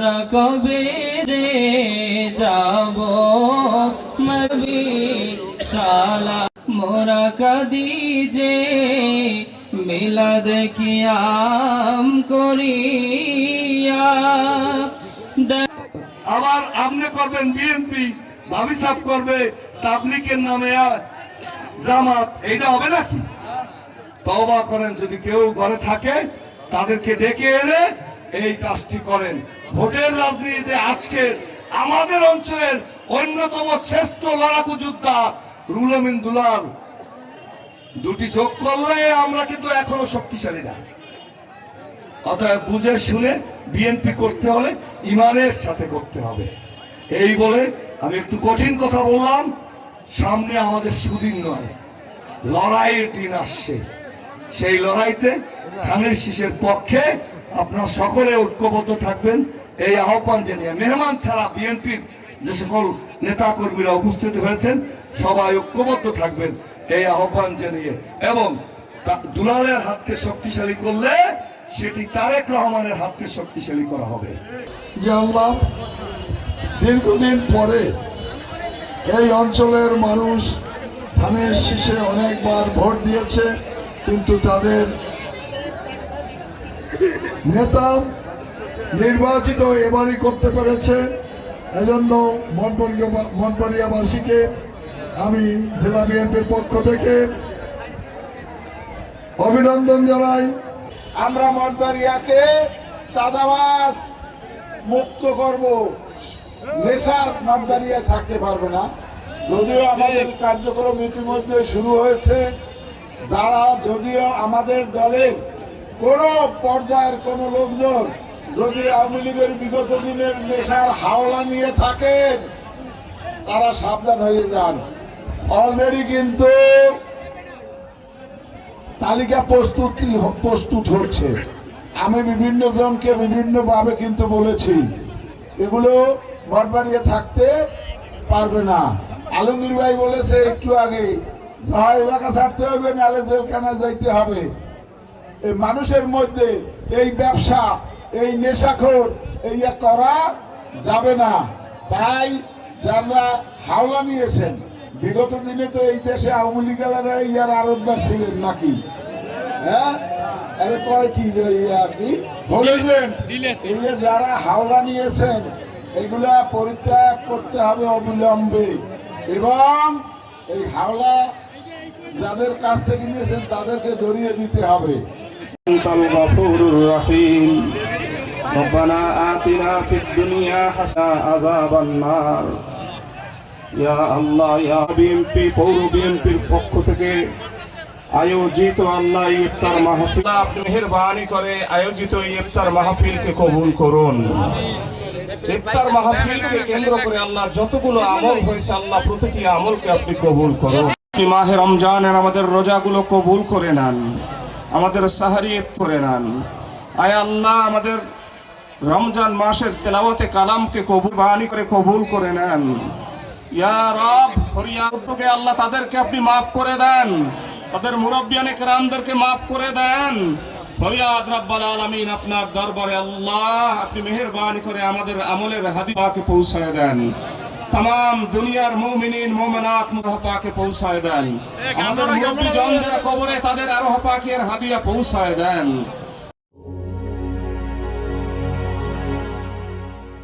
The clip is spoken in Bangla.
মোরা কবে যে যাব মরবি সালা মোরা কদি যে মিলাদ কিয়াম করিয়া। আবার আপনি করবেন বিএনপি, ভাবি সাহেব করবে তাবলিগের নামে জামাত, এইটা হবে নাকি? তওবা করেন, যদি কেউ ঘরে থাকে তাদেরকে ডেকে এনে এই কাজটি করেন। ভোটের রাজনীতিতে আজকে আমাদের অঞ্চলের অন্যতম শ্রেষ্ঠ লড়াকু যোদ্ধা রুহুল আমিন দুলাল, দুটি যোগ করলে আমরা কিন্তু এখনো শক্তিশালী না। অতএব বুঝে শুনে বিএনপি করতে হলে ইমানের সাথে করতে হবে। এই বলে আমি একটু কঠিন কথা বললাম। সামনে আমাদের সুদিন নয়, লড়াইয়ের দিন আসছে। সেই লড়াইতে ধানের শীষের পক্ষে আপনারা সকলে ঐক্যবদ্ধ থাকবেন এই আহ্বান জানিয়ে, মেহমান ছাড়া বিএনপির যে সকল নেতা কর্মীরা উপস্থিত হয়েছেন সবাই ঐক্যবদ্ধ থাকবেন এই আহ্বান জানিয়ে, এবং দুলালের হাতকে শক্তিশালী করলে সেটি তারেক রহমানের হাতকে শক্তিশালী করা হবে। যে আল্লাহ দীর্ঘদিন পরে এই অঞ্চলের মানুষ ধানের শীষে অনেকবার ভোট দিয়েছে, কিন্তু তাদের নেতা নির্বাচিত এবারই করতে পেরেছে। এজন্য মঠবাড়িয়াবাসীকে আমি জেলা বিএনপির পক্ষ থেকে অভিনন্দন জানাই। আমরা মঠবাড়িয়াকে চাঁদাবাজ মুক্ত করব, নেশার মঠবাড়িয়া থাকতে পারবে না। যদিও আমাদের কার্যক্রম ইতিমধ্যে শুরু হয়েছে, যারা যদিও আমাদের দলের কোন পর্যায়ের কোন লোকজন যদি আওয়ামী লীগের বিগত দিনের নেশার হাওলা নিয়ে থাকেন তারা সাবধান হয়ে যান। অলরেডি কিন্তু তালিকা প্রস্তুত হচ্ছে। আমি বিভিন্ন জনকে বিভিন্নভাবে কিন্তু বলেছি এগুলো মঠবাড়িয়া থাকতে পারবে না। আলমগীর ভাই বলেছে একটু আগে, যাহা এলাকা ছাড়তে হবে নাহলে জেলখানায় যাইতে হবে। এই মানুষের মধ্যে এই ব্যবসা, এই নেশাখোর এই করা যাবে না। তাই যারা হাওলা নিয়েছেন, বিগত দিনে তো এই দেশে আওয়ামী লীগেরা ইয়ার আরোদ্দার ছিলেন নাকি? হ্যাঁ, আরে কয় কি আপনি বলেছেন, এই যে যারা হাওলা নিয়েছেন এগুলা পরিত্যাগ করতে হবে অবিলম্বে, এবং এই হাওলা যাদের কাছ থেকে নিয়েছেন তাদেরকে ধরিয়ে দিতে হবে। ربنا آتنا في الدنيا حسنة عذاب النار ইয়া আল্লাহ ইয়া বিএনপি পৌর বিএনপির পক্ষ থেকে আয়োজিত আল্লাহ ইফতার মাহফিল, আপনি মেহেরবানি করে আয়োজিত ইফতার মাহফিলকে কবুল করুন। ইফতার মাহফিলকে কেন্দ্র করে আল্লাহ যতগুলো আমল হয়েছে আল্লাহ প্রতিটি আমলকে আপনি কবুল করুন। মাহে রমজানের আমাদের রোজাগুলো কবুল করে নেন, আমাদের সাহারি করে নেন। আয় আল্লাহ আমাদের রমজান মাসের তেলাওয়াতে কালামকে কবুল করে কবুল করে নেন। ইয়া রব, ফরিয়াদ উদ্যোগে আল্লাহ তাদেরকে আপনি মাফ করে দেন, তাদের মুরব্বিয়ানে কেরামদেরকে মাফ করে দেন। ফরিয়াদ রব্বুল আলামিন আপনার দরবারে আল্লাহ আপনি মেহেরবানি করে আমাদের আমলের হাদিয়াকে পৌঁছায় দেন। तमाम দুনিয়ার মুমিনিন মুমিনাত মুরহ পাকে পৌঁছায় দেন। আমাদের মুরব্বি জানদের কবরে তাদের আরোহ পাকের হাদিয়া পৌঁছায় দেন।